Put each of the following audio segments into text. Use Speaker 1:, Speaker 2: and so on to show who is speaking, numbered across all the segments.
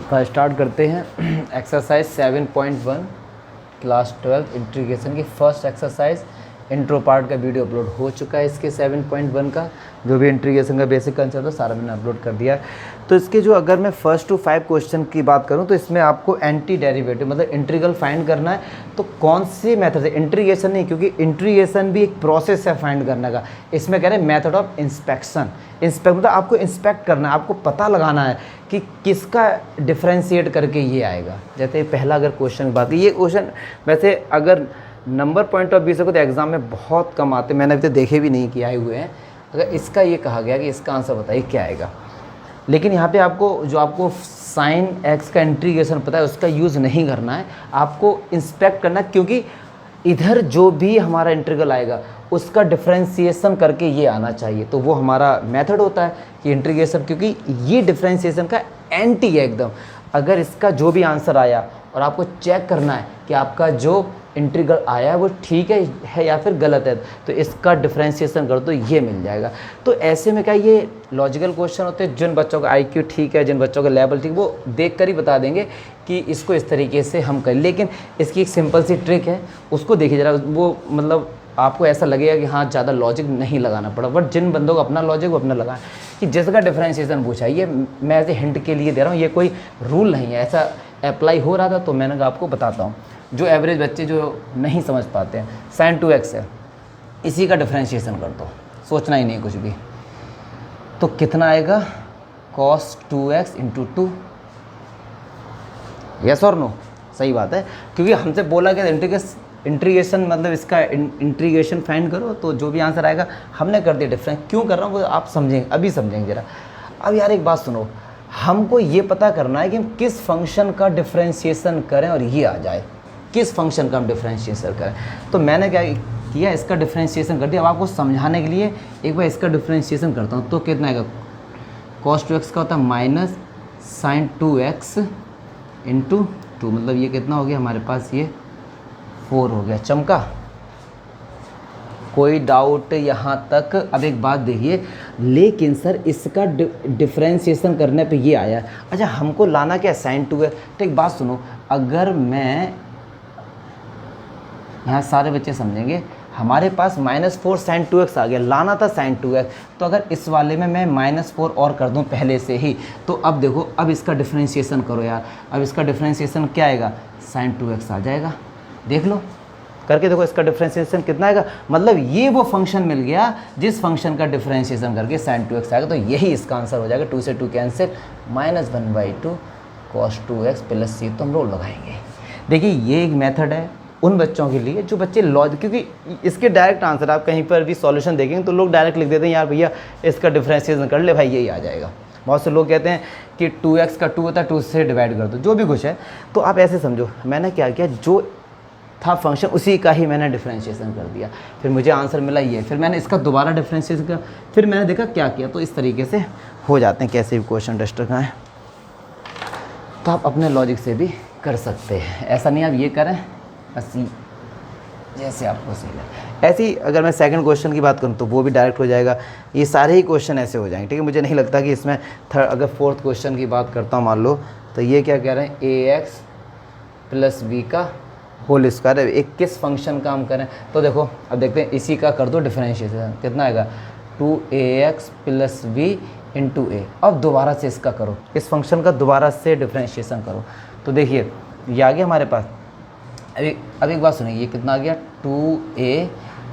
Speaker 1: का स्टार्ट करते हैं। एक्सरसाइज 7.1 क्लास 12 इंटीग्रेशन की फर्स्ट एक्सरसाइज इंट्रो पार्ट का वीडियो अपलोड हो चुका है। इसके 7.1 का जो भी इंटीग्रेशन का बेसिक कंसेप्ट था सारा मैंने अपलोड कर दिया। तो इसके जो अगर मैं फर्स्ट टू 5 क्वेश्चन की बात करूं तो इसमें आपको एंटी डेरिवेटिव मतलब इंटीग्रल फाइंड करना है। तो कौन सी मेथड है, इंटीग्रेशन नहीं, क्योंकि इंटीग्रेशन भी एक प्रोसेस है फाइंड करने का। इसमें कह रहे हैं मेथड ऑफ इंस्पेक्शन। मतलब आपको इंस्पेक्ट करना है, आपको पता लगाना है कि किसका डिफ्रेंशिएट करके ये आएगा। जैसे पहला अगर क्वेश्चन की बात की, ये क्वेश्चन वैसे अगर नंबर पॉइंट ऑफ व्यू से तो एग्जाम में बहुत कम आते, मैंने अभी तो देखे भी नहीं कि आए हुए हैं। अगर इसका ये कहा गया कि इसका आंसर बताइए क्या आएगा, लेकिन यहाँ पे आपको साइन एक्स का इंटीग्रेशन पता है उसका यूज़ नहीं करना है, आपको इंस्पेक्ट करना है। क्योंकि इधर जो भी हमारा इंटीग्रल आएगा उसका डिफ्रेंशिएशन करके ये आना चाहिए। तो वो हमारा मेथड होता है कि इंटीग्रेशन, क्योंकि ये डिफ्रेंशिएशन का एंटी है एकदम। अगर इसका जो भी आंसर आया और आपको चेक करना है कि आपका जो इंटीग्रल आया है वो ठीक है या फिर गलत है, तो इसका डिफ्रेंशिएशन कर दो, ये मिल जाएगा। तो ऐसे में क्या ये लॉजिकल क्वेश्चन होते हैं। जिन बच्चों का IQ ठीक है, जिन बच्चों का लेवल ठीक, वो देख कर ही बता देंगे कि इसको इस तरीके से हम करें। लेकिन इसकी एक सिंपल सी ट्रिक है, उसको देखिए ज़रा। वो मतलब आपको ऐसा लगेगा कि हाँ ज़्यादा लॉजिक नहीं लगाना पड़ा, बट जिन बंदों को अपना लॉजिक वो अपना लगाएं। कि जिसका डिफ्रेंशिएशन पूछा, ये मैं ऐसे हिंट के लिए दे रहा हूँ, ये कोई रूल नहीं है, ऐसा अप्लाई हो रहा था तो मैंने आपको बताता हूँ। जो एवरेज बच्चे जो नहीं समझ पाते हैं, sin 2x है, इसी का डिफ्रेंशिएशन कर दो, सोचना ही नहीं कुछ भी। तो कितना आएगा, cos 2x इंटू 2। यस और नो? सही बात है, क्योंकि हमसे बोला गया इंटीग्रेशन मतलब इसका इंटीग्रेशन फाइंड करो, तो जो भी आंसर आएगा हमने कर दिया। डिफरेंस क्यों कर रहा हूँ वो आप समझेंगे, अभी समझेंगे ज़रा। अब यार एक बात सुनो, हमको ये पता करना है कि हम किस फंक्शन का डिफ्रेंशिएशन करें और ये आ जाए, किस फंक्शन का हम डिफ्रेंशिएशन करें। तो मैंने क्या किया, इसका डिफ्रेंशिएशन कर दिया। अब आपको समझाने के लिए एक बार इसका डिफ्रेंशिएशन करता हूँ। तो कितना आएगा, cos 2x का होता है माइनस sin 2x इंटू 2, मतलब ये कितना हो गया हमारे पास, ये 4 हो गया। चमका? कोई डाउट यहाँ तक? अब एक बात देखिए, लेकिन सर इसका डिफ्रेंशिएशन करने पे ये आया। अच्छा हमको लाना क्या है, sin 2x। तो एक बात सुनो, अगर मैं यहाँ सारे बच्चे समझेंगे, हमारे पास -4 sin 2x आ गया, लाना था sin 2x। तो अगर इस वाले में मैं -4 और कर दूं पहले से ही, तो अब देखो, अब इसका डिफ्रेंशिएशन करो यार। अब इसका डिफ्रेंशिएशन क्या आएगा, sin 2x आ जाएगा। देख लो करके, देखो इसका डिफ्रेंशिएशन कितना आएगा। मतलब ये वो फंक्शन मिल गया जिस फंक्शन का डिफ्रेंशिएशन करके sin 2x आएगा। तो यही इसका आंसर हो जाएगा। 2 से 2 cancel, -1/2 cos 2x plus c। तो हम लोग लगाएंगे। देखिए ये एक मेथड है उन बच्चों के लिए जो बच्चे लॉजिक, क्योंकि इसके डायरेक्ट आंसर आप कहीं पर भी सॉल्यूशन देखेंगे तो लोग डायरेक्ट लिख देते हैं यार भैया इसका डिफ्रेंशिएशन कर ले भाई, यही आ जाएगा। बहुत से लोग कहते हैं कि 2x का 2 होता है, 2 से डिवाइड कर दो, जो भी कुछ है। तो आप ऐसे समझो, मैंने क्या किया, जो था फंक्शन उसी का ही मैंने डिफ्रेंशिएशन कर दिया। फिर मुझे आंसर मिला ये, फिर मैंने इसका दोबारा डिफ्रेंशिएशन किया, फिर मैंने देखा क्या किया। तो इस तरीके से हो जाते हैं कैसे भी क्वेश्चन टेस्टर का है। तो आप अपने लॉजिक से भी कर सकते हैं, ऐसा नहीं आप ये करें बस जैसे आपको सही लगे। ऐसी अगर मैं सेकंड क्वेश्चन की बात करूँ तो वो भी डायरेक्ट हो जाएगा। ये सारे ही क्वेश्चन ऐसे हो जाएंगे, ठीक है। मुझे नहीं लगता कि इसमें अगर फोर्थ क्वेश्चन की बात करता हूँ, मान लो तो ये क्या कह रहे हैं, ax प्लस b का होल स्क्वायर है। एक किस फंक्शन का हम करें, तो देखो अब देखते हैं, इसी का कर दो डिफ्रेंशिएशन, कितना आएगा 2ax plus b into a। अब दोबारा से इसका करो, इस फंक्शन का दोबारा से डिफ्रेंशिएशन करो। तो देखिए ये आ गया हमारे पास। अब एक बात सुनिए, ये कितना आ गया 2a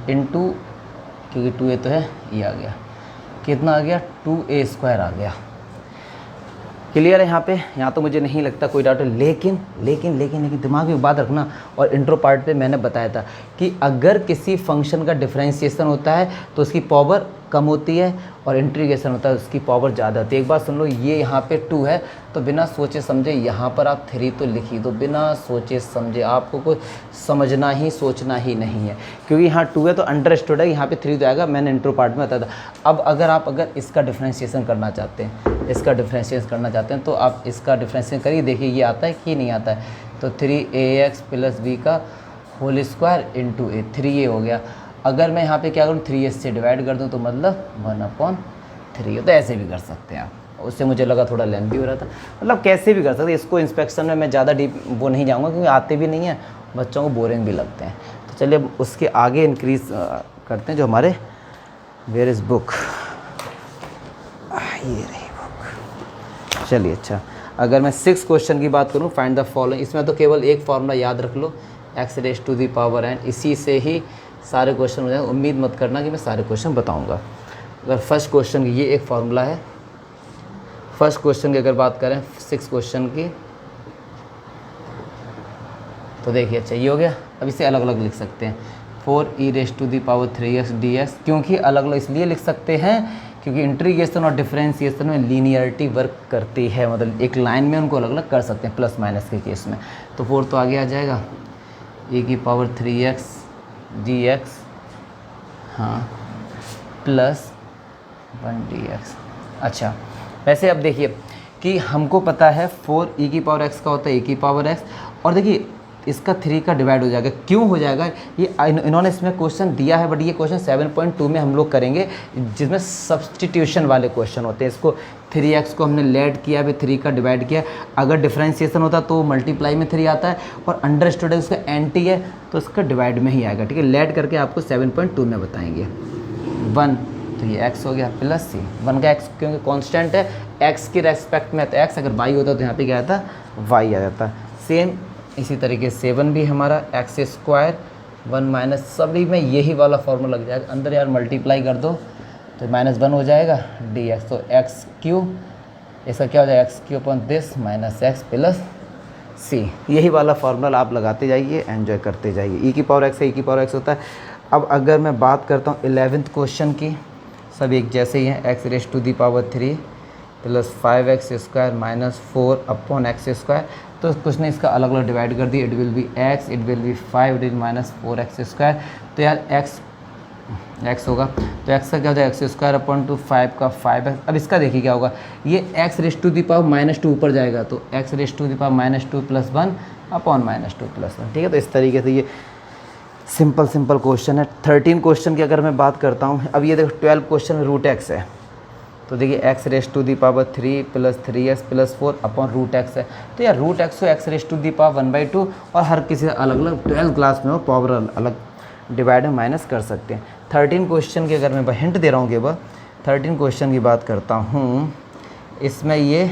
Speaker 1: इंटू, क्योंकि 2a तो है, ये आ गया, कितना आ गया 2a स्क्वायर आ गया। क्लियर है यहाँ पे? यहाँ तो मुझे नहीं लगता कोई डाउट है। लेकिन दिमाग में बात रखना, और इंट्रो पार्ट पे मैंने बताया था कि अगर किसी फंक्शन का डिफ्रेंशिएशन होता है तो उसकी पावर कम होती है और इंटीग्रेशन होता है उसकी पावर ज़्यादा होती है। एक बात सुन लो, ये यहाँ पे 2 है तो बिना सोचे समझे यहाँ पर आप 3 तो लिख ही दो, बिना सोचे समझे। आपको कुछ समझना ही सोचना ही नहीं है, क्योंकि यहाँ 2 है तो अंडरस्टूड है, यहाँ पे 3 तो आएगा, मैंने इंट्रो पार्ट में बताया था। अब अगर इसका डिफ्रेंशिएशन करना चाहते हैं, तो आप इसका डिफ्रेंशिएशन करिए, देखिए ये आता है कि नहीं आता है। तो 3ax प्लस b का whole square into a, 3a हो गया। अगर मैं यहाँ पे क्या करूँ, 3a से डिवाइड कर दूँ तो मतलब 1/3। तो ऐसे भी कर सकते हैं आप। उससे मुझे लगा थोड़ा लेंथी हो रहा था। मतलब कैसे भी कर सकते, इसको इंस्पेक्शन में मैं ज़्यादा डीप वो नहीं जाऊँगा क्योंकि आते भी नहीं हैं, बच्चों को बोरिंग भी लगते हैं। तो चलिए अब उसके आगे इंक्रीज़ करते हैं जो हमारे वेयर इज़ बुक, ये रही बुक। चलिए अच्छा, अगर मैं 6 क्वेश्चन की बात करूँ, फाइंड द फॉलोइंग, इसमें तो केवल एक फॉर्मूला याद रख लो, x raise to the power n, इसी से ही सारे क्वेश्चन हो जाएंगे। उम्मीद मत करना कि मैं सारे क्वेश्चन बताऊंगा। अगर फर्स्ट क्वेश्चन की ये एक फार्मूला है, फर्स्ट क्वेश्चन की अगर बात करें 6 क्वेश्चन की, तो देखिए अच्छा ये हो गया। अब इसे अलग अलग लिख सकते हैं, 4e raise to the power 3x dx। क्योंकि अलग अलग इसलिए लिख सकते हैं क्योंकि इंटीग्रेशन और डिफरेंशिएशन में लीनियरिटी वर्क करती है, मतलब एक लाइन में उनको अलग अलग कर सकते हैं प्लस माइनस के केस में। तो 4 तो आगे आ जाएगा, e की पावर 3x dx, हाँ, प्लस 1 dx। अच्छा वैसे अब देखिए कि हमको पता है 4e की पावर x का होता है e की पावर x, और देखिए इसका 3 का डिवाइड हो जाएगा। क्यों हो जाएगा ये इन्होंने इसमें क्वेश्चन दिया है, बट ये क्वेश्चन 7.2 में हम लोग करेंगे जिसमें सब्सटीट्यूशन वाले क्वेश्चन होते हैं। इसको 3x को हमने लेड किया, फिर 3 का डिवाइड किया। अगर डिफरेंशिएशन होता तो मल्टीप्लाई में 3 आता है, और अंडरस्टूड है उसका एंटी है तो इसका डिवाइड में ही आएगा। ठीक है, लेड करके आपको 7.2 में बताएंगे। 1 तो ये x हो गया प्लस c, 1 का x क्योंकि कांस्टेंट है x के रेस्पेक्ट में, तो x अगर y होता तो यहाँ पे क्या आता, y आ जाता। सेम इसी तरीके से 7 भी हमारा x स्क्वायर 1 माइनस, सभी में यही वाला फॉर्मूला लग जाएगा। अंदर यार मल्टीप्लाई कर दो तो -1 हो जाएगा dx, तो x क्यूब, इसका क्या हो जाएगा x cube upon this minus x plus c। यही वाला फार्मूला आप लगाते जाइए, एंजॉय करते जाइए। e की पावर x है, e की पावर x होता है। अब अगर मैं बात करता हूँ 11th क्वेश्चन की, सब एक जैसे ही हैं, x raise to the power 3 plus 5x square minus 4 upon x square. तो कुछ नहीं, इसका अलग अलग डिवाइड कर दिया, it will be x, it will be 5, it will minus 4x square. तो यार x होगा, तो x का क्या हो जाएगा, x स्क्वायर अपॉन 5 का 5x। अब इसका देखिए क्या होगा, ये x raise to the power -2 ऊपर जाएगा, तो x raise to the power -2 plus 1 upon -2 plus 1। ठीक है, तो इस तरीके से ये सिंपल क्वेश्चन है। 13 क्वेश्चन की अगर मैं बात करता हूँ, अब ये देखो 12 क्वेश्चन में रूट x है, तो देखिए x raise to the power 3 plus 3x plus 4 upon root x है। तो यार रूट x को x raise to the power 1/2, और हर किसी अलग अलग 12th क्लास में हो पावर अलग डिवाइड में माइनस कर सकते हैं। 13 क्वेश्चन की अगर मैं हिंट दे रहा हूँ केवल, 13 क्वेश्चन की बात करता हूँ, इसमें ये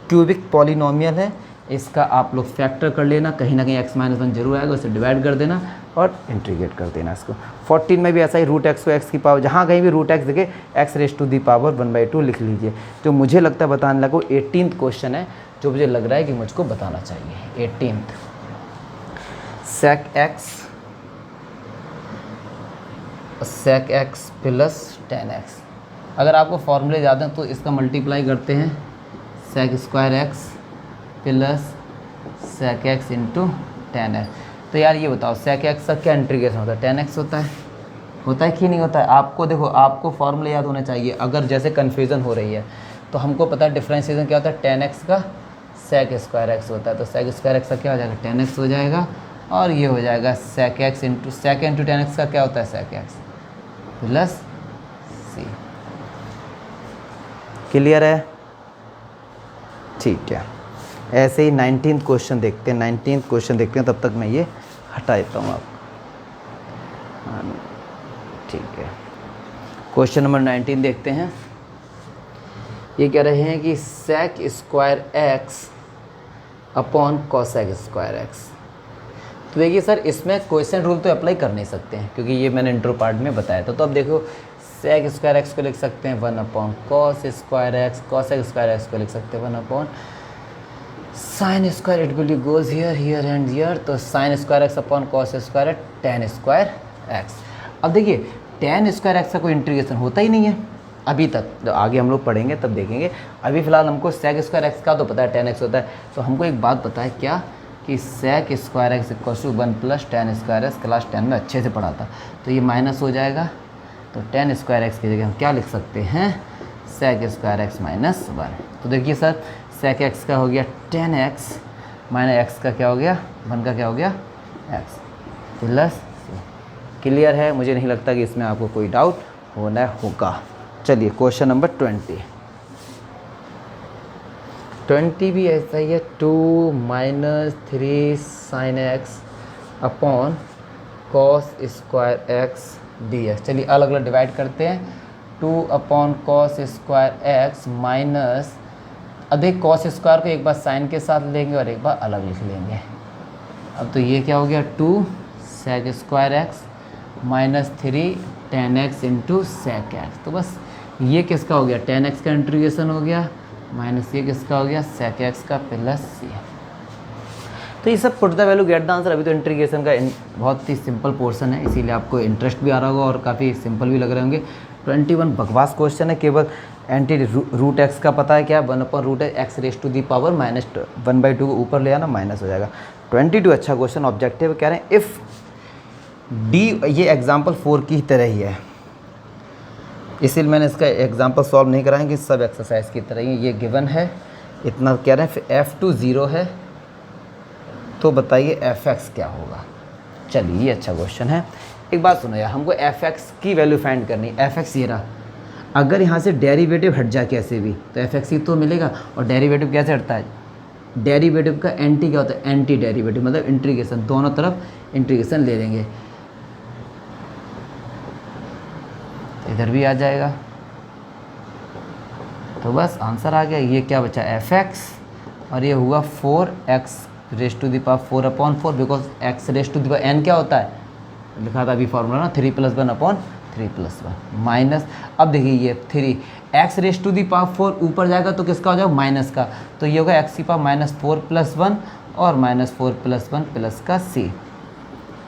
Speaker 1: क्यूबिक पॉलिनोमियल है, इसका आप लोग फैक्टर कर लेना, कहीं ना कहीं x-1 जरूर आएगा, उसे डिवाइड कर देना और इंटीग्रेट कर देना इसको। 14 में भी ऐसा ही, रूट x को x की पावर, जहाँ कहीं भी रूट x दिखे x raise to the power 1/2 लिख लीजिए। तो मुझे लगता है बताने लगा 18th क्वेश्चन है जो मुझे लग रहा है कि मुझको बताना चाहिए। 18th, sec x plus 10x। अगर आपको फॉर्मूले याद हैं तो इसका मल्टीप्लाई करते हैं, sec square x plus sec x into 10x। तो यार ये बताओ sec x का क्या इंटीग्रेशन होता है, 10x होता है कि नहीं होता है? आपको देखो, आपको फॉर्मूले याद होने चाहिए। अगर जैसे कन्फ्यूज़न हो रही है तो हमको पता है डिफरेंशिएशन क्या होता है, 10x का sec स्क्वायर x होता है, तो sec स्क्वायर x का क्या हो जाएगा, 10x हो जाएगा, और ये हो जाएगा sec x into sec into 10x का क्या होता है, sec x plus c। Clear है? ठीक है, ऐसे ही 19th क्वेश्चन देखते हैं। 19th क्वेश्चन देखते हैं, तब तक मैं ये हटा देता हूँ आपको। ठीक है, क्वेश्चन नंबर 19 देखते हैं। ये कह रहे हैं कि sec square x upon cosec square x। तो देखिए सर, इसमें क्वेश्चन रूल तो अप्लाई कर नहीं सकते हैं क्योंकि ये मैंने इंट्रो पार्ट में बताया था। तो अब देखो, sec स्क्वायर x को लिख सकते हैं 1 upon cos square x, cosec square x को लिख सकते हैं 1 upon sin square, it will goes here and here, तो sin square x upon cos square है tan स्क्वायर x। अब देखिए tan स्क्वायर x का कोई इंटीग्रेशन होता ही नहीं है अभी तक, तो आगे हम लोग पढ़ेंगे तब देखेंगे। अभी फ़िलहाल हमको sec स्क्वायर x का तो पता है, tan x होता है। तो हमको एक बात पता है क्या, कि sec square x equal to 1 plus tan square x, class 10 में अच्छे से पढ़ा था। तो ये माइनस हो जाएगा, तो tan स्क्वायर x की जगह हम क्या लिख सकते हैं, sec स्क्वायर x माइनस 1। तो देखिए सर, sec x का हो गया 10x माइनस x का क्या हो गया, 1 का क्या हो गया, x प्लस। क्लियर है? मुझे नहीं लगता कि इसमें आपको कोई डाउट होना होगा। चलिए क्वेश्चन नंबर 20। 20 भी ऐसा ही है, 2 minus 3 sine x upon cos square x D x. चलिए अलग अलग डिवाइड करते हैं। 2 upon cos square x minus, अधिक कॉस स्क्वायर को एक बार साइन के साथ लेंगे और एक बार अलग लिख लेंगे। अब तो ये क्या हो गया, 2 sec square x minus 3 tan x into sec x. तो बस ये किसका हो गया, टेन एक्स का इंटीग्रेशन हो गया, माइनस ये किसका हो गया, सेक एक्स का प्लस सी। तो ये सब put the value get the answer. अभी तो इंटीग्रेशन का बहुत ही सिंपल पोर्शन है, इसीलिए आपको इंटरेस्ट भी आ रहा होगा और काफ़ी सिंपल भी लग रहे होंगे। 21 बकवास क्वेश्चन है, केवल एंटी रूट एक्स का पता है क्या, 1/रूट x raise to the power minus 1/2 को ऊपर ले आना, माइनस हो जाएगा। 22 अच्छा क्वेश्चन, ऑब्जेक्टिव कह रहे हैं इफ़ डी, ये एग्जाम्पल 4 की तरह ही है, इसीलिए मैंने इसका एग्जाम्पल सॉल्व नहीं कराएंगे, सब एक्सरसाइज की तरह ही। ये गिवन है, इतना कह रहे हैं, फिर f2 0 है, तो बताइए fx क्या होगा। चलिए ये अच्छा क्वेश्चन है। एक बात सुनो यार, हमको fx की वैल्यू फाइंड करनी है। fx ये रहा, अगर यहाँ से डेरिवेटिव हट जाए कैसे भी तो fx ही तो मिलेगा। और डेरिवेटिव कैसे हटता है, डेरिवेटिव का एंटी क्या होता है, एंटी डेरिवेटिव, मतलब इंटीग्रेशन, दोनों तरफ इंटीग्रेशन ले लेंगे, इधर भी आ जाएगा। तो बस आंसर आ गया। ये क्या बचा, fx, और ये हुआ 4x raise to the power 4/4, because x raise to the power n क्या होता है, लिखा था अभी फॉर्मूला ना, 3 + 1 अपॉन 3 + 1 माइनस। अब देखिए ये 3x raise to the power 4 ऊपर जाएगा तो किसका हो जाएगा, माइनस का, तो ये होगा x की पावर -4 + 1 और -4 + 1 प्लस का c।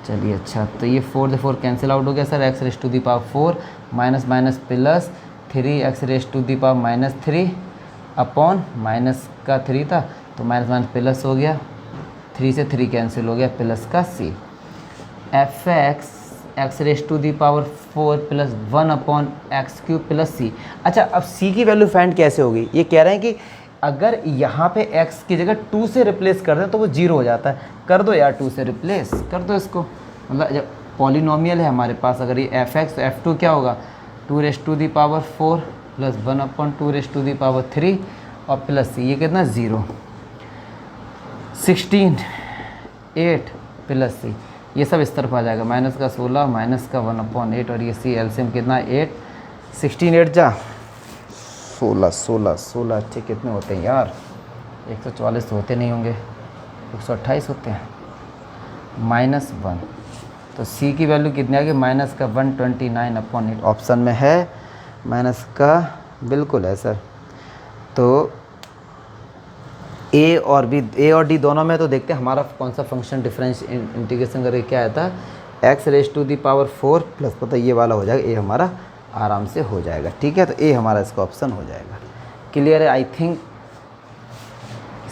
Speaker 1: चलिए अच्छा, तो ये 4 से 4 कैंसिल आउट हो गया sir, x raise to the power 4 minus minus plus 3x raise to the power -3 upon minus का 3 था तो माइनस माइनस प्लस हो गया, 3 से 3 कैंसिल हो गया, प्लस का c। fx x raise to the power 4 + 1/x³ plus c। अच्छा, अब c की वैल्यू फाइंड कैसे होगी, ये कह रहे हैं कि अगर यहाँ पे x की जगह 2 से रिप्लेस कर दें तो वो 0 हो जाता है। कर दो यार, 2 से रिप्लेस कर दो इसको, मतलब जब पॉलिनोमियल है हमारे पास, अगर ये fx तो f2 क्या होगा, 2 raise to the power 4 + 1/2 raise to the power 3 और प्लस c, ये कितना 0, 16 8 प्लस c, ये सब इस तरफ आ जाएगा, माइनस का 16 माइनस का 1/8 और ये c एलसीएम कितना 8, 16 8 जा 16 16 16 अच्छे कितने होते हैं यार, 144 तो होते नहीं होंगे, 128 होते हैं, -1, तो c की वैल्यू कितनी आ गई, माइनस का 129/8 ऑप्शन में है, माइनस का बिल्कुल है सर। तो a और d दोनों में तो देखते हैं हमारा कौन सा फंक्शन डिफरेंस इंटीग्रेशन करके क्या आता है, x raise to the power 4 plus पता ये वाला हो जाएगा, a हमारा आराम से हो जाएगा। ठीक है, तो a हमारा इसका ऑप्शन हो जाएगा। क्लियर है, आई थिंक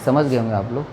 Speaker 1: समझ गए होंगे आप लोग।